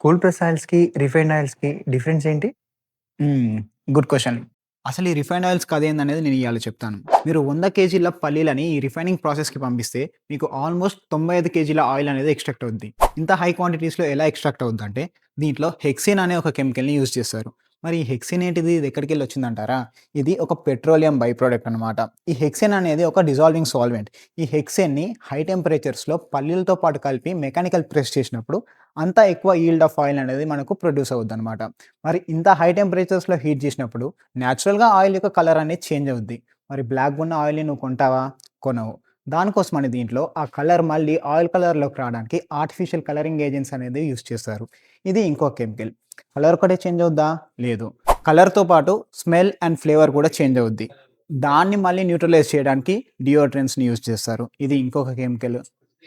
Cold press ఆయిల్స్‌కి, refined ఆయిల్స్‌కి difference ఏంటి? హ్మ్. Good question. అసలు ఈ రిఫైన్డ్ ఆయిల్స్ కథేందనేది నేను ఇయాల చెప్తాను. మీరు 100 కేజీల పల్లీలని ఈ రిఫైనింగ్ ప్రాసెస్‌కి పంపిస్తే మీకు ఆల్‌మోస్ట్ 95 కేజీల ఆయిల్ అనేది ఎక్స్‌ట్రాక్ట్ అవుద్ది. ఇంత హై క్వాంటిటీస్‌లో ఎలా ఎక్స్‌ట్రాక్ట్ అవుద్దంటే దీంట్లో హెక్సేన్ అనే ఒక కెమికల్‌ని యూజ్ చేస్తారు. మరి ఈ హెక్సేన్ ఏంటిది? ఇది ఎక్కడికెళ్ళి వచ్చిందంటారా? ఇది ఒక పెట్రోలియం బై ప్రొడక్ట్ అనమాట. ఈ హెక్సేన్ అనేది ఒక డిసాల్వింగ్ సాల్వెంట్. ఈ హెక్సేన్‌ని హై టెంపరేచర్స్‌లో పల్లీలతో పాటు కలిపి మెకానికల్ ప్రెస్ చేసినప్పుడు అంత ఎక్కువ యీల్డ్ ఆఫ్ ఆయిల్ అనేది మనకు ప్రొడ్యూస్ అవుద్దనమాట. మరి ఇంత హై టెంపరేచర్స్‌లో హీట్ చేసినప్పుడు నేచురల్‌గా ఆయిల్ యొక్క కలర్ అనేది చేంజ్ అవుద్ది. మరి బ్లాక్‌గా ఉన్న ఆయిల్‌ని నువ్వు కొంటావా? కొనవు. దానికోసమని దీంట్లో ఆ కలర్ మళ్ళీ ఆయిల్ కలర్‌లోకి రావడానికి ఆర్టిఫిషియల్ కలరింగ్ ఏజెంట్స్ అనేది యూజ్ చేస్తారు. ఇది ఇంకో కెమికల్. కలర్ ఒకటే చేంజ్ అవుద్దా? లేదు. కలర్‌తో పాటు స్మెల్ అండ్ ఫ్లేవర్ కూడా చేంజ్ అవుద్ది. దాన్ని మళ్ళీ న్యూట్రలైజ్ చేయడానికి డియోడ్రెంట్స్‌ని యూజ్ చేస్తారు. ఇది ఇంకొక కెమికల్.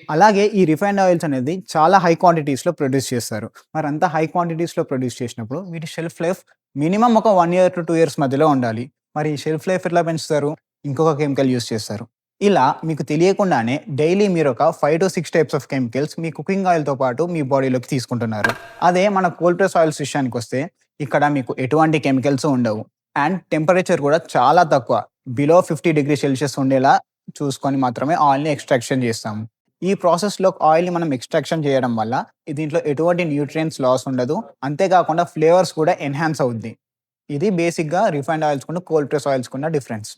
అలాగే ఈ రిఫైన్డ్ ఆయిల్స్ అనేది చాలా హై క్వాంటిటీస్‌లో ప్రొడ్యూస్ చేస్తారు. మరి అంత హై క్వాంటిటీస్‌లో ప్రొడ్యూస్ చేసినప్పుడు వీటి షెల్ఫ్ లైఫ్ మినిమమ్ ఒక 1 ఇయర్ టు 2 ఇయర్స్ మధ్యలో ఉండాలి. మరి ఈ షెల్ఫ్ లైఫ్ ఎట్లా పెంచుతారు? ఇంకొక కెమికల్ యూజ్ చేస్తారు. ఇలా మీకు తెలియకుండానే డైలీ మీరొక 5-6 types of chemicals me cooking ఆయిల్‌తో పాటు మీ బాడీలోకి తీసుకుంటున్నారు. అదే మన కోల్డ్ ప్రెస్ ఆయిల్స్ విషయానికొస్తే ఇక్కడ మీకు ఎటువంటి కెమికల్స్ ఉండవు. అండ్ టెంపరేచర్ కూడా చాలా తక్కువ. బిలో 50 డిగ్రీ సెల్సియస్ ఉండేలా చూసుకొని మాత్రమే ఆయిల్‌ని ఎక్స్‌ట్రాక్షన్ చేస్తాము. ఈ ప్రాసెస్‌లో ఆయిల్‌ని మనం ఎక్స్‌ట్రాక్షన్ చేయడం వల్ల దీంట్లో ఎటువంటి న్యూట్రియంట్స్ లాస్ ఉండదు. అంతే కాకుండా ఫ్లేవర్స్ కూడా ఎన్హాన్స్ అవుద్ది. ఇది బేసిక్‌గా రిఫైన్డ్ ఆయిల్స్‌కును, కోల్డ్ ప్రెస్ ఆయిల్స్‌కున్న డిఫరెన్స్.